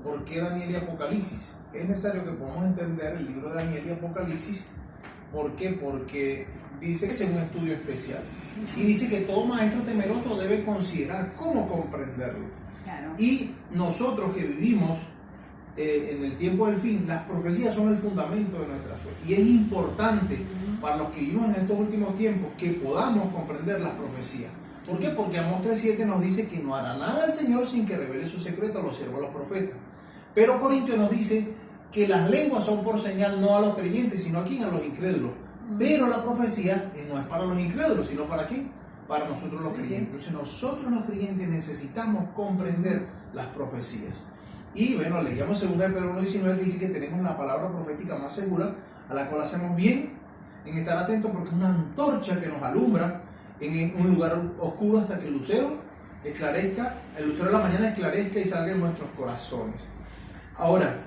¿por qué Daniel y Apocalipsis? Es necesario que podamos entender el libro de Daniel y Apocalipsis. ¿Por qué? Porque dice que es un estudio especial. Y dice que todo maestro temeroso debe considerar cómo comprenderlo. Claro. Y nosotros que vivimos en el tiempo del fin, las profecías son el fundamento de nuestra fe. Y es importante para los que vivimos en estos últimos tiempos que podamos comprender las profecías. ¿Por qué? Porque Amós 3:7 nos dice que no hará nada el Señor sin que revele su secreto a los siervos de los profetas. Pero Corintios nos dice que las lenguas son por señal no a los creyentes, sino a quién, a los incrédulos. Pero la profecía no es para los incrédulos, sino para quién, para nosotros los creyentes. Entonces nosotros los creyentes necesitamos comprender las profecías. Y bueno, leíamos 2 Pedro 1:19 que dice que tenemos la palabra profética más segura, a la cual hacemos bien en estar atentos porque es una antorcha que nos alumbra en un lugar oscuro hasta que el lucero esclarezca, el lucero de la mañana esclarezca y salga en nuestros corazones. Ahora,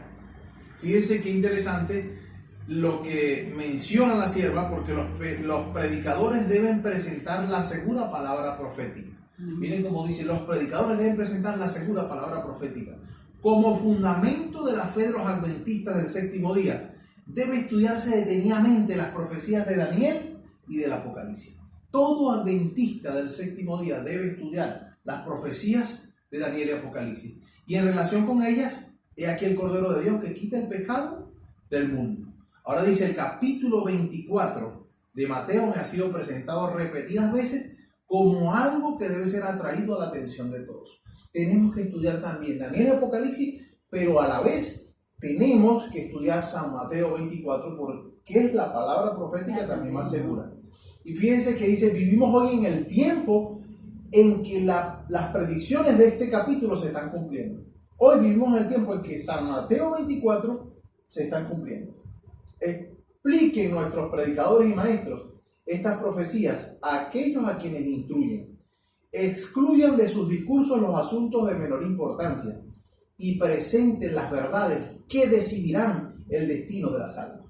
fíjense qué interesante lo que menciona la sierva, porque los predicadores deben presentar la segura palabra profética. Miren cómo dice, los predicadores deben presentar la segura palabra profética. Como fundamento de la fe de los adventistas del séptimo día, debe estudiarse detenidamente las profecías de Daniel y del Apocalipsis. Todo adventista del séptimo día debe estudiar las profecías de Daniel y Apocalipsis. Y en relación con ellas, he aquí el Cordero de Dios que quita el pecado del mundo. Ahora dice, el capítulo 24 de Mateo me ha sido presentado repetidas veces como algo que debe ser atraído a la atención de todos. Tenemos que estudiar también Daniel y Apocalipsis, pero a la vez tenemos que estudiar San Mateo 24 porque es la palabra profética también más segura. Y fíjense que dice, vivimos hoy en el tiempo en que las predicciones de este capítulo se están cumpliendo. Hoy vivimos en el tiempo en que San Mateo 24 se están cumpliendo. Expliquen nuestros predicadores y maestros estas profecías a aquellos a quienes instruyen. Excluyan de sus discursos los asuntos de menor importancia y presenten las verdades que decidirán el destino de las almas.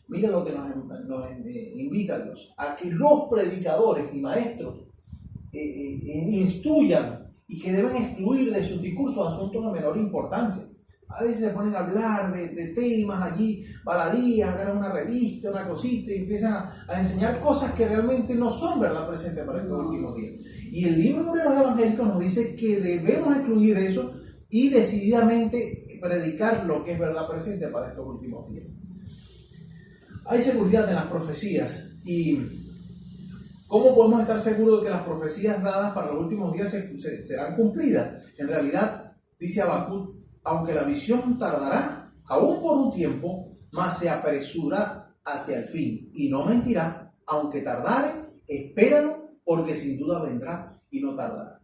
Miren lo que nos invita Dios, a que los predicadores y maestros instruyan y que deben excluir de sus discursos asuntos de menor importancia. A veces se ponen a hablar de temas allí, baladías, agarran una revista, una cosita y empiezan a enseñar cosas que realmente no son verdad presente para estos últimos días. Y el libro de los evangélicos nos dice que debemos excluir eso y decididamente predicar lo que es verdad presente para estos últimos días. Hay seguridad en las profecías. ¿Y cómo podemos estar seguros de que las profecías dadas para los últimos días serán cumplidas? En realidad, dice Habacuc, aunque la visión tardará, aún por un tiempo, mas se apresura hacia el fin. Y no mentirá, aunque tardare, espéralo, porque sin duda vendrá y no tardará.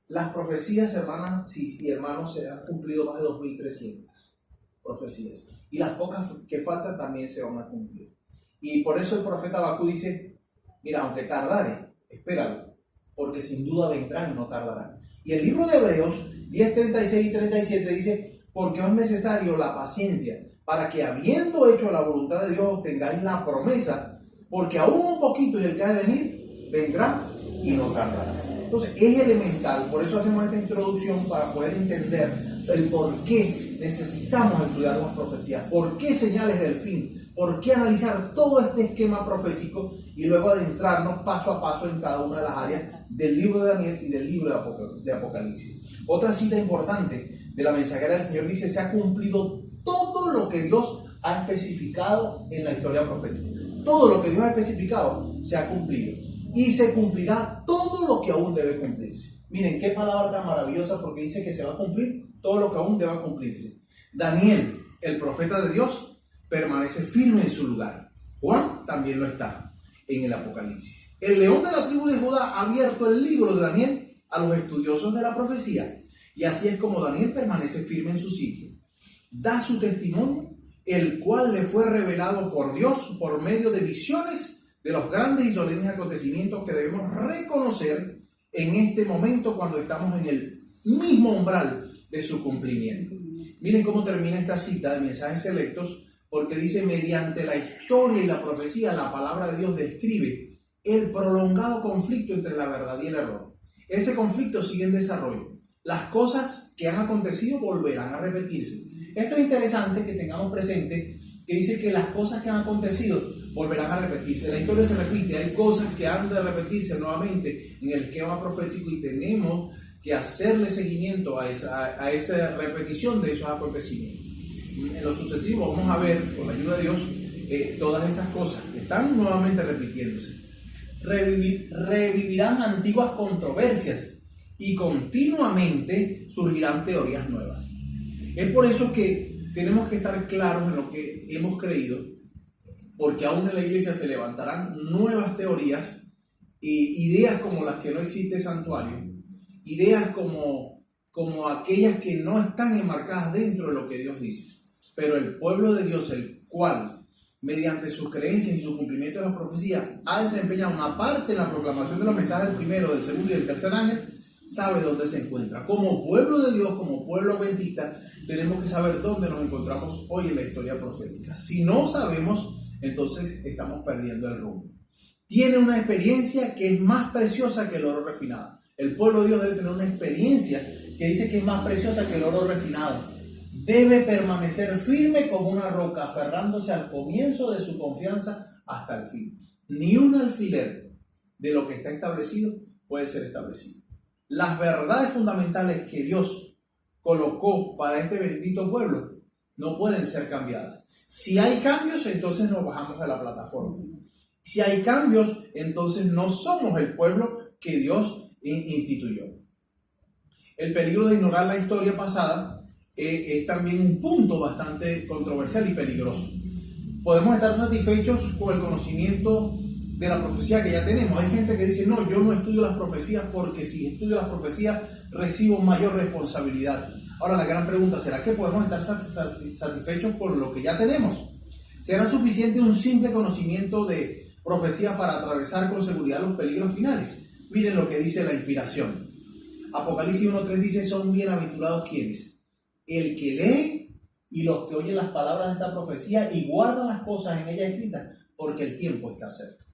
Las profecías, hermanas y hermanos, se han cumplido más de 2.300 profecías. Y las pocas que faltan también se van a cumplir. Y por eso el profeta Habacuc dice, mira, aunque tardare, espéralo, porque sin duda vendrá y no tardará. Y el libro de Hebreos 10:36 y 37 dice, porque es necesario la paciencia, para que habiendo hecho la voluntad de Dios obtengáis la promesa, porque aún un poquito y el que ha de venir, vendrá y no tardará. Entonces es elemental, por eso hacemos esta introducción para poder entender el por qué necesitamos estudiar las profecías, por qué señales del fin, por qué analizar todo este esquema profético y luego adentrarnos paso a paso en cada una de las áreas del libro de Daniel y del libro de Apocalipsis. Otra cita importante de la mensajera del Señor dice, se ha cumplido todo lo que Dios ha especificado en la historia profética. Todo lo que Dios ha especificado se ha cumplido. Y se cumplirá todo lo que aún debe cumplirse. Miren, qué palabra tan maravillosa, porque dice que se va a cumplir todo lo que aún debe cumplirse. Daniel, el profeta de Dios, permanece firme en su lugar. Juan también lo está en el Apocalipsis. El león de la tribu de Judá ha abierto el libro de Daniel a los estudiosos de la profecía. Y así es como Daniel permanece firme en su sitio. Da su testimonio, el cual le fue revelado por Dios por medio de visiones de los grandes y solemnes acontecimientos que debemos reconocer en este momento cuando estamos en el mismo umbral de su cumplimiento. Miren cómo termina esta cita de Mensajes Selectos, porque dice, mediante la historia y la profecía, la palabra de Dios describe el prolongado conflicto entre la verdad y el error. Ese conflicto sigue en desarrollo. Las cosas que han acontecido volverán a repetirse. Esto es interesante que tengamos presente que dice que las cosas que han acontecido volverán a repetirse. La historia se repite, hay cosas que han de repetirse nuevamente en el esquema profético y tenemos que hacerle seguimiento a esa repetición de esos acontecimientos. En lo sucesivo vamos a ver, con la ayuda de Dios, todas estas cosas que están nuevamente repitiéndose. Revivirán antiguas controversias y continuamente surgirán teorías nuevas. Es por eso que tenemos que estar claros en lo que hemos creído, porque aún en la iglesia se levantarán nuevas teorías e ideas como las que no existe santuario, ideas como aquellas que no están enmarcadas dentro de lo que Dios dice. Pero el pueblo de Dios, el cual, mediante sus creencias y su cumplimiento de las profecías, ha desempeñado una parte en la proclamación de los mensajes del primero, del segundo y del tercer ángel, sabe dónde se encuentra. Como pueblo de Dios, como pueblo adventista, tenemos que saber dónde nos encontramos hoy en la historia profética. Si no sabemos, entonces estamos perdiendo el rumbo. Tiene una experiencia que es más preciosa que el oro refinado. El pueblo de Dios debe tener una experiencia que dice que es más preciosa que el oro refinado. Debe permanecer firme como una roca, aferrándose al comienzo de su confianza hasta el fin. Ni un alfiler de lo que está establecido puede ser establecido. Las verdades fundamentales que Dios colocó para este bendito pueblo no pueden ser cambiadas. Si hay cambios, entonces nos bajamos de la plataforma. Si hay cambios, entonces no somos el pueblo que Dios instituyó. El peligro de ignorar la historia pasada es también un punto bastante controversial y peligroso. Podemos estar satisfechos con el conocimiento de la profecía que ya tenemos. Hay gente que dice, no, yo no estudio las profecías porque si estudio las profecías recibo mayor responsabilidad. Ahora la gran pregunta, ¿será que podemos estar satisfechos con lo que ya tenemos? ¿Será suficiente un simple conocimiento de profecía para atravesar con seguridad los peligros finales? Miren lo que dice la inspiración. Apocalipsis 1:3 dice, son bienaventurados quienes, el que lee y los que oyen las palabras de esta profecía y guardan las cosas en ella escritas, porque el tiempo está cerca.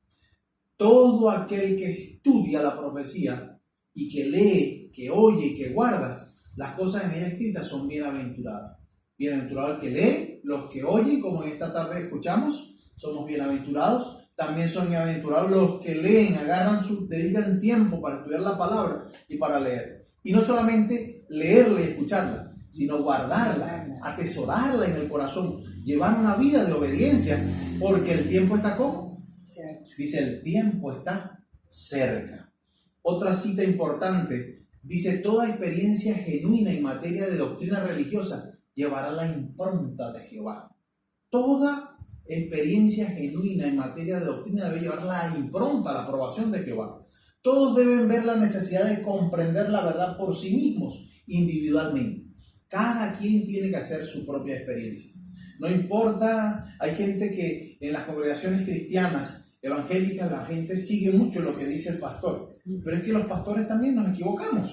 Todo aquel que estudia la profecía y que lee, que oye y que guarda las cosas en ella escritas son bienaventurados. Bienaventurado el que lee, los que oyen, como en esta tarde escuchamos, somos bienaventurados. También son bienaventurados los que leen, dedican tiempo para estudiar la palabra y para leer. Y no solamente leerla y escucharla, sino guardarla, atesorarla en el corazón, llevar una vida de obediencia, porque el tiempo está ¿cómo? Dice, el tiempo está cerca. Otra cita importante, dice, toda experiencia genuina en materia de doctrina religiosa llevará la impronta de Jehová. Toda experiencia genuina en materia de doctrina debe llevar la impronta, la aprobación de Jehová. Todos deben ver la necesidad de comprender la verdad por sí mismos, individualmente. Cada quien tiene que hacer su propia experiencia. No importa, hay gente que en las congregaciones cristianas, evangélicas, la gente sigue mucho lo que dice el pastor. Pero es que los pastores también nos equivocamos.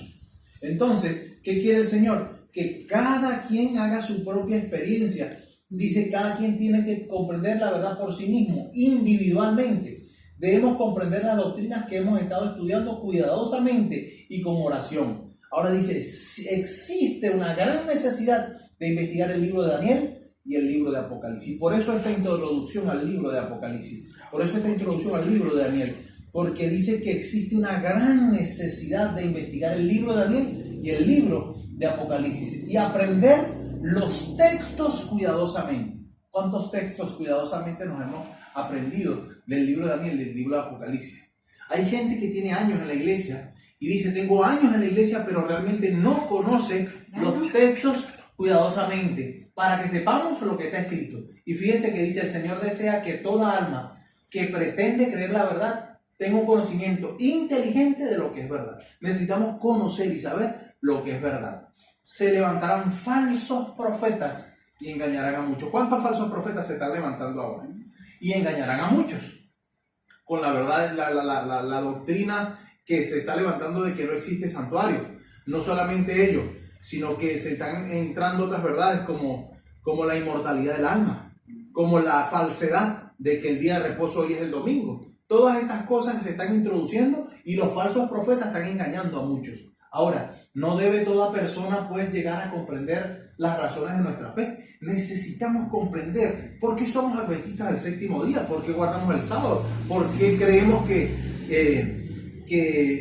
Entonces, ¿qué quiere el Señor? Que cada quien haga su propia experiencia. Dice, cada quien tiene que comprender la verdad por sí mismo, individualmente. Debemos comprender las doctrinas que hemos estado estudiando cuidadosamente y con oración. Ahora dice, existe una gran necesidad de investigar el libro de Daniel y el libro de Apocalipsis. Por eso esta introducción al libro de Apocalipsis. Por eso esta introducción al libro de Daniel. Porque dice que existe una gran necesidad de investigar el libro de Daniel y el libro de Apocalipsis. Y aprender los textos cuidadosamente. ¿Cuántos textos cuidadosamente nos hemos aprendido del libro de Daniel y del libro de Apocalipsis? Hay gente que tiene años en la iglesia y dice, tengo años en la iglesia, pero realmente no conoce los textos cuidadosamente, para que sepamos lo que está escrito. Y fíjense que dice, el Señor desea que toda alma que pretende creer la verdad tenga un conocimiento inteligente de lo que es verdad. Necesitamos conocer y saber lo que es verdad. Se levantarán falsos profetas y engañarán a muchos. ¿Cuántos falsos profetas se están levantando ahora? Y engañarán a muchos con la verdad, la doctrina que se está levantando de que no existe santuario. No solamente ellos, sino que se están entrando otras verdades como la inmortalidad del alma, como la falsedad de que el día de reposo hoy es el domingo. Todas estas cosas se están introduciendo y los falsos profetas están engañando a muchos. Ahora, no debe toda persona pues llegar a comprender las razones de nuestra fe. Necesitamos comprender por qué somos adventistas del séptimo día, por qué guardamos el sábado, por qué creemos que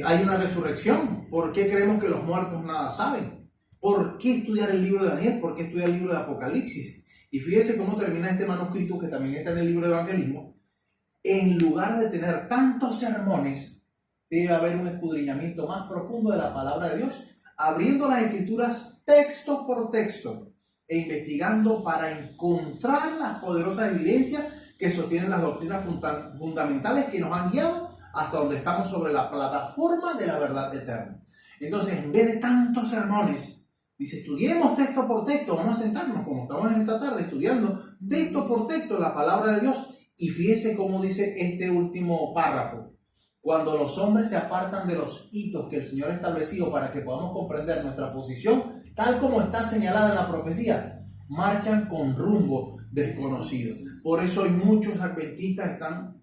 hay una resurrección, por qué creemos que los muertos nada saben, por qué estudiar el libro de Daniel, por qué estudiar el libro de Apocalipsis. Y fíjese cómo termina este manuscrito, que también está en el libro de Evangelismo. En lugar de tener tantos sermones, debe haber un escudriñamiento más profundo de la palabra de Dios, abriendo las escrituras texto por texto e investigando para encontrar las poderosas evidencias que sostienen las doctrinas fundamentales que nos han guiado hasta donde estamos sobre la plataforma de la verdad eterna. Entonces, en vez de tantos sermones, dice, estudiemos texto por texto, vamos a sentarnos como estamos en esta tarde estudiando texto por texto la palabra de Dios. Y fíjese cómo dice este último párrafo: cuando los hombres se apartan de los hitos que el Señor ha establecido para que podamos comprender nuestra posición, tal como está señalada en la profecía, marchan con rumbo desconocido. Por eso hoy muchos adventistas están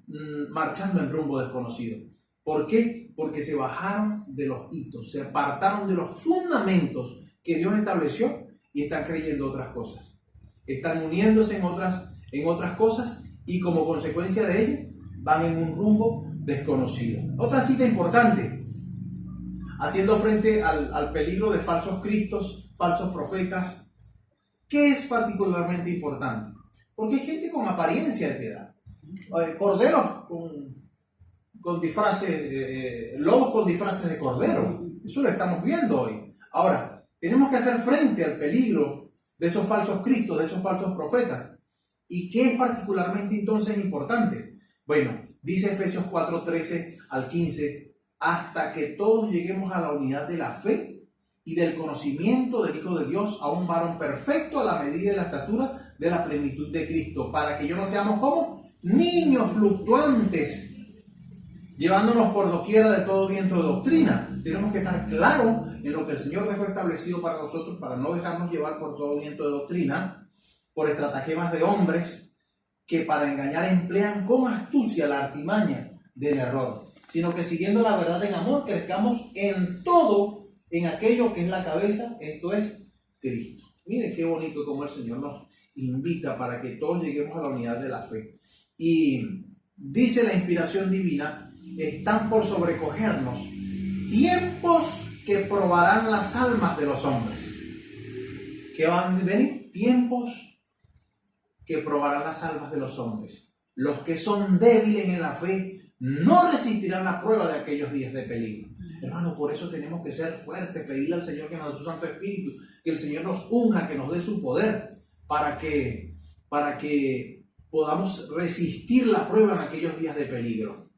marchando en rumbo desconocido. ¿Por qué? Porque se bajaron de los hitos, se apartaron de los fundamentos que Dios estableció y están creyendo otras cosas. Están uniéndose en otras cosas y como consecuencia de ello van en un rumbo desconocido. Otra cita importante, haciendo frente al peligro de falsos cristos, falsos profetas. ¿Qué es particularmente importante? Porque hay gente con apariencia de piedad, corderos con disfraces, lobos con disfraces de cordero. Eso lo estamos viendo hoy. Ahora, tenemos que hacer frente al peligro de esos falsos cristos, de esos falsos profetas. ¿Y qué es particularmente entonces importante? Bueno, dice Efesios 4:13 al 15, hasta que todos lleguemos a la unidad de la fe y del conocimiento del Hijo de Dios, a un varón perfecto a la medida de la estatura de la plenitud de Cristo, para que yo no seamos como niños fluctuantes, llevándonos por doquiera de todo viento de doctrina. Tenemos que estar claros en lo que el Señor dejó establecido para nosotros, para no dejarnos llevar por todo viento de doctrina, por estratagemas de hombres que para engañar emplean con astucia la artimaña del error, sino que siguiendo la verdad en amor crezcamos en todo, en aquello que es la cabeza, esto es Cristo. Miren qué bonito como el Señor nos invita para que todos lleguemos a la unidad de la fe. Y dice la inspiración divina, están por sobrecogernos tiempos que probarán las almas de los hombres. ¿Qué van a venir? Tiempos que probarán las almas de los hombres. Los que son débiles en la fe no resistirán la prueba de aquellos días de peligro. Hermano, por eso tenemos que ser fuertes, pedirle al Señor que nos dé su Santo Espíritu, que el Señor nos unja, que nos dé su poder, para que podamos resistir la prueba en aquellos días de peligro.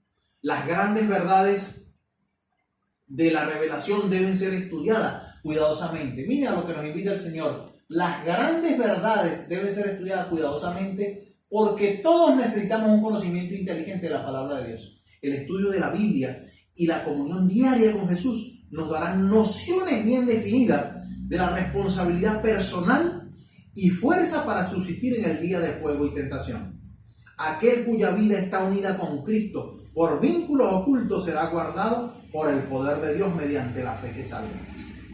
Las grandes verdades de la revelación deben ser estudiadas cuidadosamente. Mira lo que nos invita el Señor. Las grandes verdades deben ser estudiadas cuidadosamente porque todos necesitamos un conocimiento inteligente de la palabra de Dios. El estudio de la Biblia y la comunión diaria con Jesús nos darán nociones bien definidas de la responsabilidad personal y fuerza para subsistir en el día de fuego y tentación. Aquel cuya vida está unida con Cristo por vínculos ocultos será guardado por el poder de Dios mediante la fe que salva.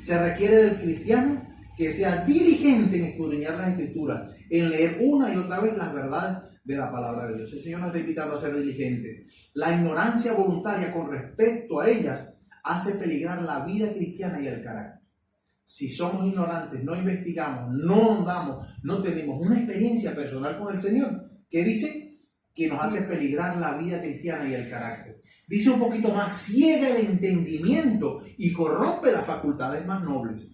Se requiere del cristiano que sea diligente en escudriñar las Escrituras, en leer una y otra vez las verdades de la palabra de Dios. El Señor nos está invitando a ser diligentes. La ignorancia voluntaria con respecto a ellas hace peligrar la vida cristiana y el carácter. Si somos ignorantes, no investigamos, no andamos, no tenemos una experiencia personal con el Señor, ¿qué dice? Que nos hace peligrar la vida cristiana y el carácter. Dice un poquito más, ciega el entendimiento y corrompe las facultades más nobles.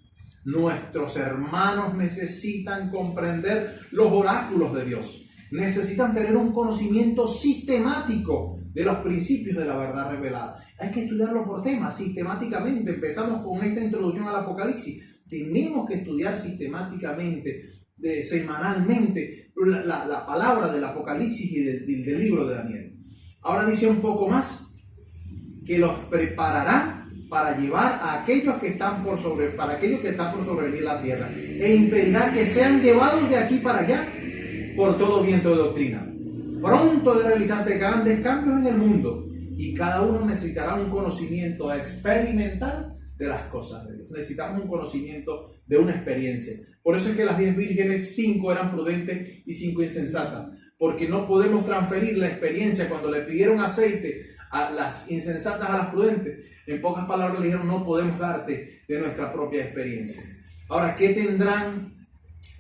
Nuestros hermanos necesitan comprender los oráculos de Dios. Necesitan tener un conocimiento sistemático de los principios de la verdad revelada. Hay que estudiarlo por temas, sistemáticamente. Empezamos con esta introducción al Apocalipsis. Tenemos que estudiar sistemáticamente, semanalmente, la palabra del Apocalipsis y del libro de Daniel. Ahora dice un poco más, que los preparará para llevar a aquellos que están por sobrevenir la tierra, e impedirá que sean llevados de aquí para allá por todo viento de doctrina. Pronto de realizarse grandes cambios en el mundo, y cada uno necesitará un conocimiento experimental de las cosas de Dios. Necesitamos un conocimiento de una experiencia. Por eso es que las 10 vírgenes, 5 eran prudentes y 5 insensatas. Porque no podemos transferir la experiencia. Cuando le pidieron aceite a las insensatas a las prudentes, en pocas palabras le dijeron: no podemos darte de nuestra propia experiencia. Ahora, ¿qué tendrán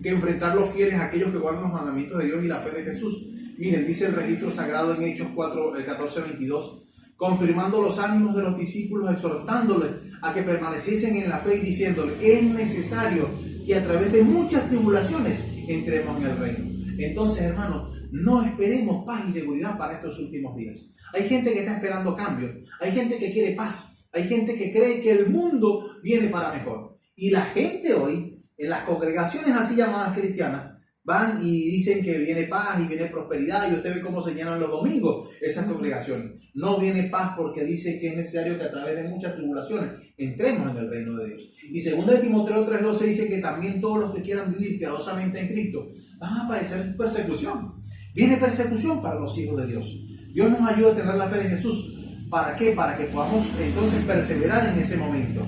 que enfrentar los fieles, aquellos que guardan los mandamientos de Dios y la fe de Jesús? Miren, dice el registro sagrado en Hechos 14:22, confirmando los ánimos de los discípulos, exhortándoles a que permaneciesen en la fe y diciéndoles: es necesario que a través de muchas tribulaciones entremos en el reino. Entonces, hermanos, no esperemos paz y seguridad para estos últimos días. Hay gente que está esperando cambio, hay gente que quiere paz, hay gente que cree que el mundo viene para mejor. Y la gente hoy, en las congregaciones así llamadas cristianas, van y dicen que viene paz y viene prosperidad, y usted ve cómo se llenan los domingos esas congregaciones. No viene paz porque dice que es necesario que a través de muchas tribulaciones entremos en el reino de Dios. Y 2 Timoteo 3:12 dice que también todos los que quieran vivir piadosamente en Cristo van a padecer persecución. Viene persecución para los hijos de Dios. Dios nos ayuda a tener la fe de Jesús. ¿Para qué? Para que podamos entonces perseverar en ese momento.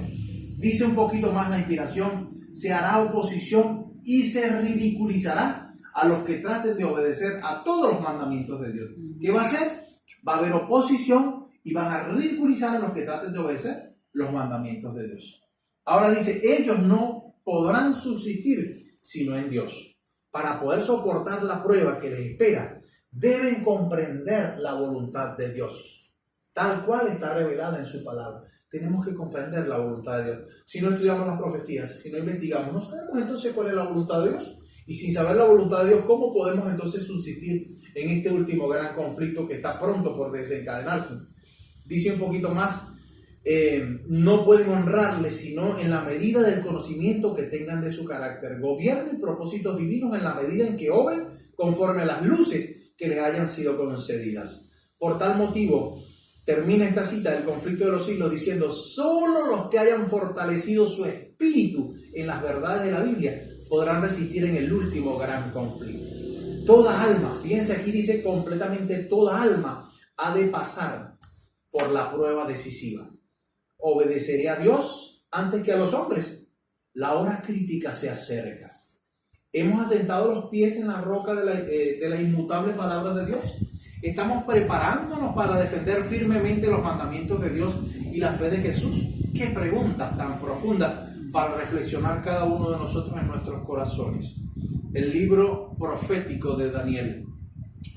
Dice un poquito más la inspiración: se hará oposición y se ridiculizará a los que traten de obedecer a todos los mandamientos de Dios. ¿Qué va a hacer? Va a haber oposición y van a ridiculizar a los que traten de obedecer los mandamientos de Dios. Ahora dice: ellos no podrán subsistir sino en Dios. Para poder soportar la prueba que les espera, deben comprender la voluntad de Dios, tal cual está revelada en su palabra. Tenemos que comprender la voluntad de Dios. Si no estudiamos las profecías, si no investigamos, no sabemos entonces cuál es la voluntad de Dios. Y sin saber la voluntad de Dios, ¿cómo podemos entonces subsistir en este último gran conflicto que está pronto por desencadenarse? Dice un poquito más: no pueden honrarle sino en la medida del conocimiento que tengan de su carácter. Gobiernen propósitos divinos en la medida en que obren conforme a las luces que les hayan sido concedidas. Por tal motivo, termina esta cita del conflicto de los siglos diciendo: solo los que hayan fortalecido su espíritu en las verdades de la Biblia podrán resistir en el último gran conflicto. Toda alma, fíjense aquí dice completamente, toda alma ha de pasar por la prueba decisiva. ¿Obedeceré a Dios antes que a los hombres? La hora crítica se acerca. ¿Hemos asentado los pies en la roca de la inmutable palabra de Dios? ¿Estamos preparándonos para defender firmemente los mandamientos de Dios y la fe de Jesús? ¡Qué pregunta tan profunda para reflexionar cada uno de nosotros en nuestros corazones! El libro profético de Daniel,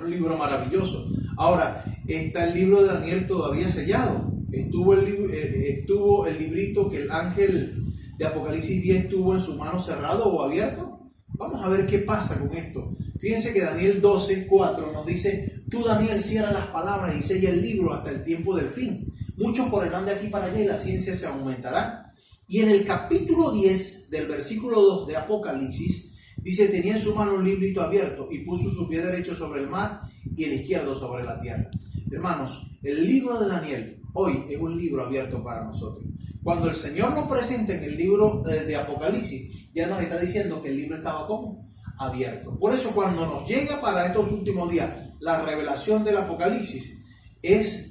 un libro maravilloso. Ahora, está el libro de Daniel todavía sellado. Estuvo el librito que el ángel de Apocalipsis 10 tuvo en su mano cerrado o abierto. Vamos a ver qué pasa con esto. Fíjense que Daniel 12:4 nos dice: tú, Daniel, cierra las palabras y sella el libro hasta el tiempo del fin. Muchos correrán de aquí para allá y la ciencia se aumentará. Y en el capítulo 10 del versículo 2 de Apocalipsis dice: tenía en su mano un librito abierto y puso su pie derecho sobre el mar y el izquierdo sobre la tierra. Hermanos, el libro de Daniel hoy es un libro abierto para nosotros. Cuando el Señor lo presenta en el libro de Apocalipsis, ya nos está diciendo que el libro estaba como abierto. Por eso, cuando nos llega para estos últimos días la revelación del Apocalipsis, es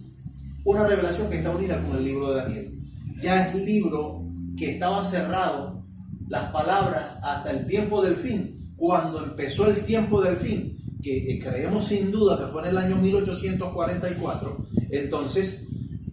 una revelación que está unida con el libro de Daniel. Ya es el libro que estaba cerrado, las palabras hasta el tiempo del fin. Cuando empezó el tiempo del fin, que creemos sin duda que fue en el año 1844, entonces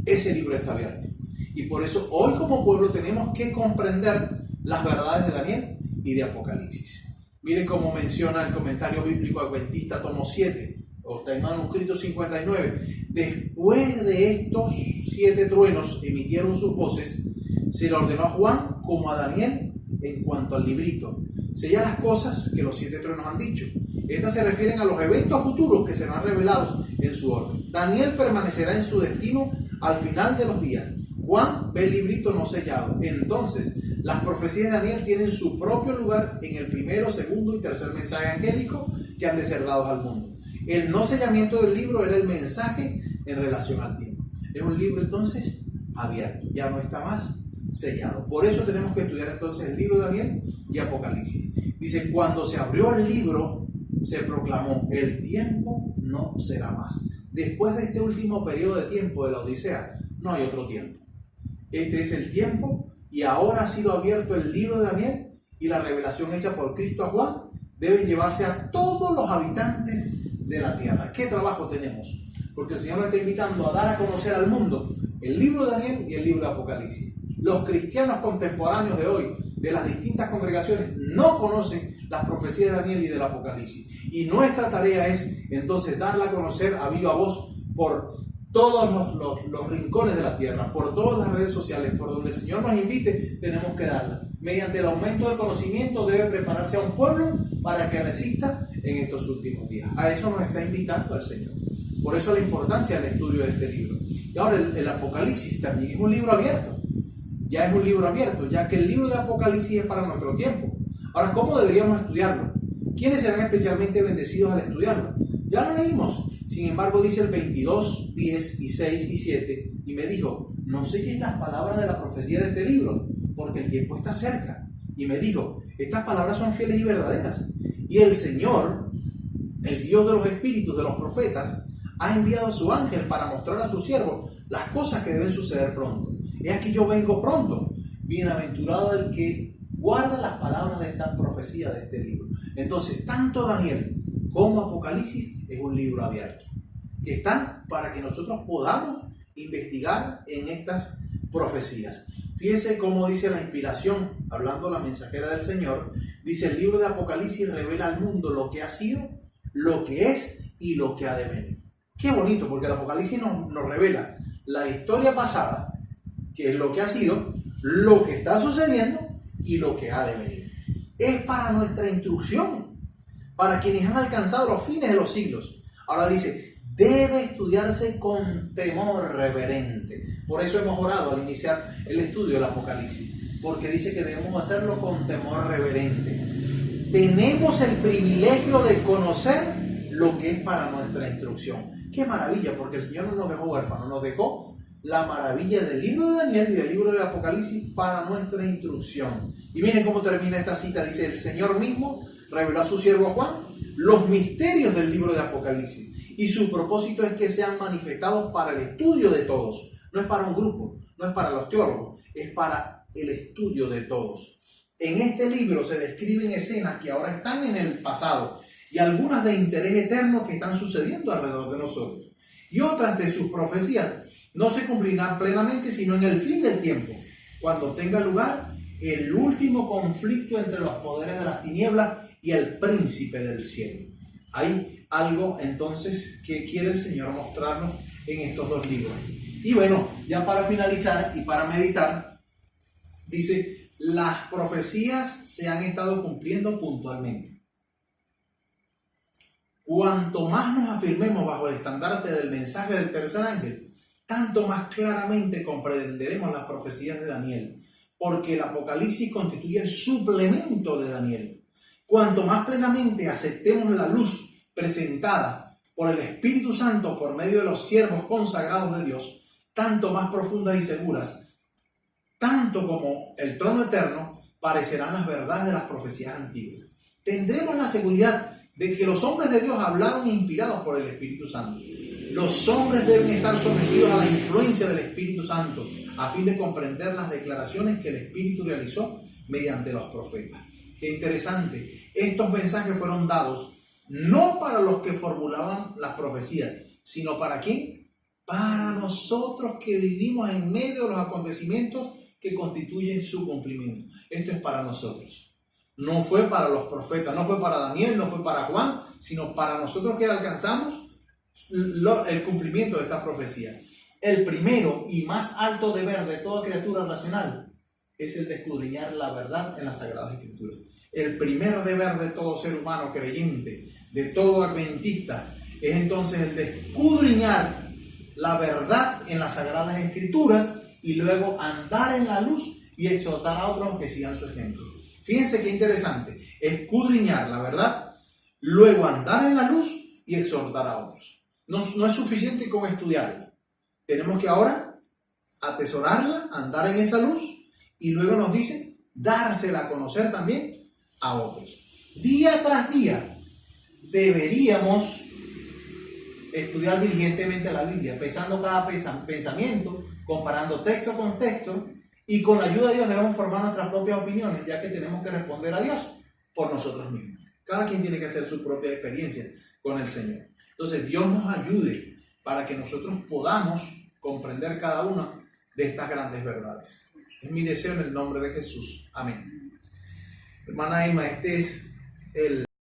ese libro está abierto. Y por eso hoy como pueblo tenemos que comprender las verdades de Daniel y de Apocalipsis. Miren cómo menciona el comentario bíblico adventista, tomo 7, o está en manuscrito 59. Después de estos 7 truenos emitieron sus voces, se le ordenó a Juan como a Daniel en cuanto al librito: sella las cosas que los 7 truenos han dicho. Estas se refieren a los eventos futuros que serán revelados en su orden. Daniel permanecerá en su destino al final de los días. Juan ve el librito no sellado. Entonces, las profecías de Daniel tienen su propio lugar en el primero, segundo y tercer mensaje angélico que han de ser dados al mundo. El no sellamiento del libro era el mensaje en relación al tiempo. Es un libro entonces abierto, ya no está más sellado. Por eso tenemos que estudiar entonces el libro de Daniel y Apocalipsis. Dice: cuando se abrió el libro, se proclamó: el tiempo no será más. Después de este último periodo de tiempo de la Odisea, no hay otro tiempo. Este es el tiempo y ahora ha sido abierto el libro de Daniel y la revelación hecha por Cristo a Juan deben llevarse a todos los habitantes de la tierra. ¿Qué trabajo tenemos? Porque el Señor nos está invitando a dar a conocer al mundo el libro de Daniel y el libro de Apocalipsis. Los cristianos contemporáneos de hoy, de las distintas congregaciones, no conocen las profecías de Daniel y del Apocalipsis. Y nuestra tarea es entonces darla a conocer a viva voz por todos los rincones de la tierra, por todas las redes sociales, por donde el Señor nos invite, tenemos que darla. Mediante el aumento del conocimiento debe prepararse a un pueblo para que resista en estos últimos días. A eso nos está invitando el Señor. Por eso la importancia del estudio de este libro. Y ahora el Apocalipsis también es un libro abierto. Ya es un libro abierto, ya que el libro de Apocalipsis es para nuestro tiempo. Ahora, ¿cómo deberíamos estudiarlo? ¿Quiénes serán especialmente bendecidos al estudiarlo? Ya lo leímos. Sin embargo, dice el 22, 10 y 6 y 7, y me dijo, no selles las palabras de la profecía de este libro, porque el tiempo está cerca. Y me dijo, estas palabras son fieles y verdaderas. Y el Señor, el Dios de los espíritus de los profetas, ha enviado a su ángel para mostrar a sus siervos las cosas que deben suceder pronto. He aquí yo vengo pronto. Bienaventurado el que guarda las palabras de esta profecía de este libro. Entonces, tanto Daniel como Apocalipsis es un libro abierto, que está para que nosotros podamos investigar en estas profecías. Fíjense cómo dice la inspiración, hablando la mensajera del Señor, dice: el libro de Apocalipsis revela al mundo lo que ha sido, lo que es y lo que ha de venir. Qué bonito, porque el Apocalipsis nos revela la historia pasada, que es lo que ha sido, lo que está sucediendo y lo que ha de venir. Es para nuestra instrucción, para quienes han alcanzado los fines de los siglos. Ahora dice, debe estudiarse con temor reverente. Por eso hemos orado al iniciar el estudio del Apocalipsis, porque dice que debemos hacerlo con temor reverente. Tenemos el privilegio de conocer lo que es para nuestra instrucción. Qué maravilla, porque el Señor no nos dejó huérfanos, nos dejó la maravilla del libro de Daniel y del libro del Apocalipsis para nuestra instrucción. Y miren cómo termina esta cita. Dice, el Señor mismo reveló a su siervo Juan los misterios del libro de Apocalipsis, y su propósito es que sean manifestados para el estudio de todos. No es para un grupo, no es para los teólogos, es para el estudio de todos. En este libro se describen escenas que ahora están en el pasado y algunas de interés eterno que están sucediendo alrededor de nosotros. Y otras de sus profecías no se cumplirán plenamente sino en el fin del tiempo, cuando tenga lugar el último conflicto entre los poderes de las tinieblas y el príncipe del cielo. Hay algo entonces que quiere el Señor mostrarnos en estos dos libros. Y bueno, ya para finalizar y para meditar, dice, las profecías se han estado cumpliendo puntualmente. Cuanto más nos afirmemos bajo el estandarte del mensaje del tercer ángel, tanto más claramente comprenderemos las profecías de Daniel, porque el Apocalipsis constituye el suplemento de Daniel. Cuanto más plenamente aceptemos la luz presentada por el Espíritu Santo por medio de los siervos consagrados de Dios, tanto más profundas y seguras, tanto como el trono eterno, parecerán las verdades de las profecías antiguas. Tendremos la seguridad de que los hombres de Dios hablaron inspirados por el Espíritu Santo. Los hombres deben estar sometidos a la influencia del Espíritu Santo a fin de comprender las declaraciones que el Espíritu realizó mediante los profetas. Qué interesante. Estos mensajes fueron dados no para los que formulaban las profecías, sino ¿para quién? Para nosotros que vivimos en medio de los acontecimientos que constituyen su cumplimiento. Esto es para nosotros. No fue para los profetas, no fue para Daniel, no fue para Juan, sino para nosotros que alcanzamos el cumplimiento de esta profecía. El primero y más alto deber de toda criatura racional es el de escudriñar la verdad en las Sagradas Escrituras. El primer deber de todo ser humano creyente, de todo adventista, es entonces el de escudriñar la verdad en las Sagradas Escrituras y luego andar en la luz y exhortar a otros que sigan su ejemplo. Fíjense qué interesante, escudriñar la verdad, luego andar en la luz y exhortar a otros. No es suficiente con estudiarla. Tenemos que ahora atesorarla, andar en esa luz y luego nos dice dársela a conocer también a otros. Día tras día deberíamos estudiar diligentemente la Biblia, pesando cada pensamiento, comparando texto con texto Y con la ayuda de Dios debemos formar nuestras propias opiniones, ya que tenemos que responder a Dios por nosotros mismos. Cada quien tiene que hacer su propia experiencia con el Señor. Entonces Dios nos ayude para que nosotros podamos comprender cada una de estas grandes verdades. Es mi deseo en el nombre de Jesús. Amén. Hermana Emma, este es el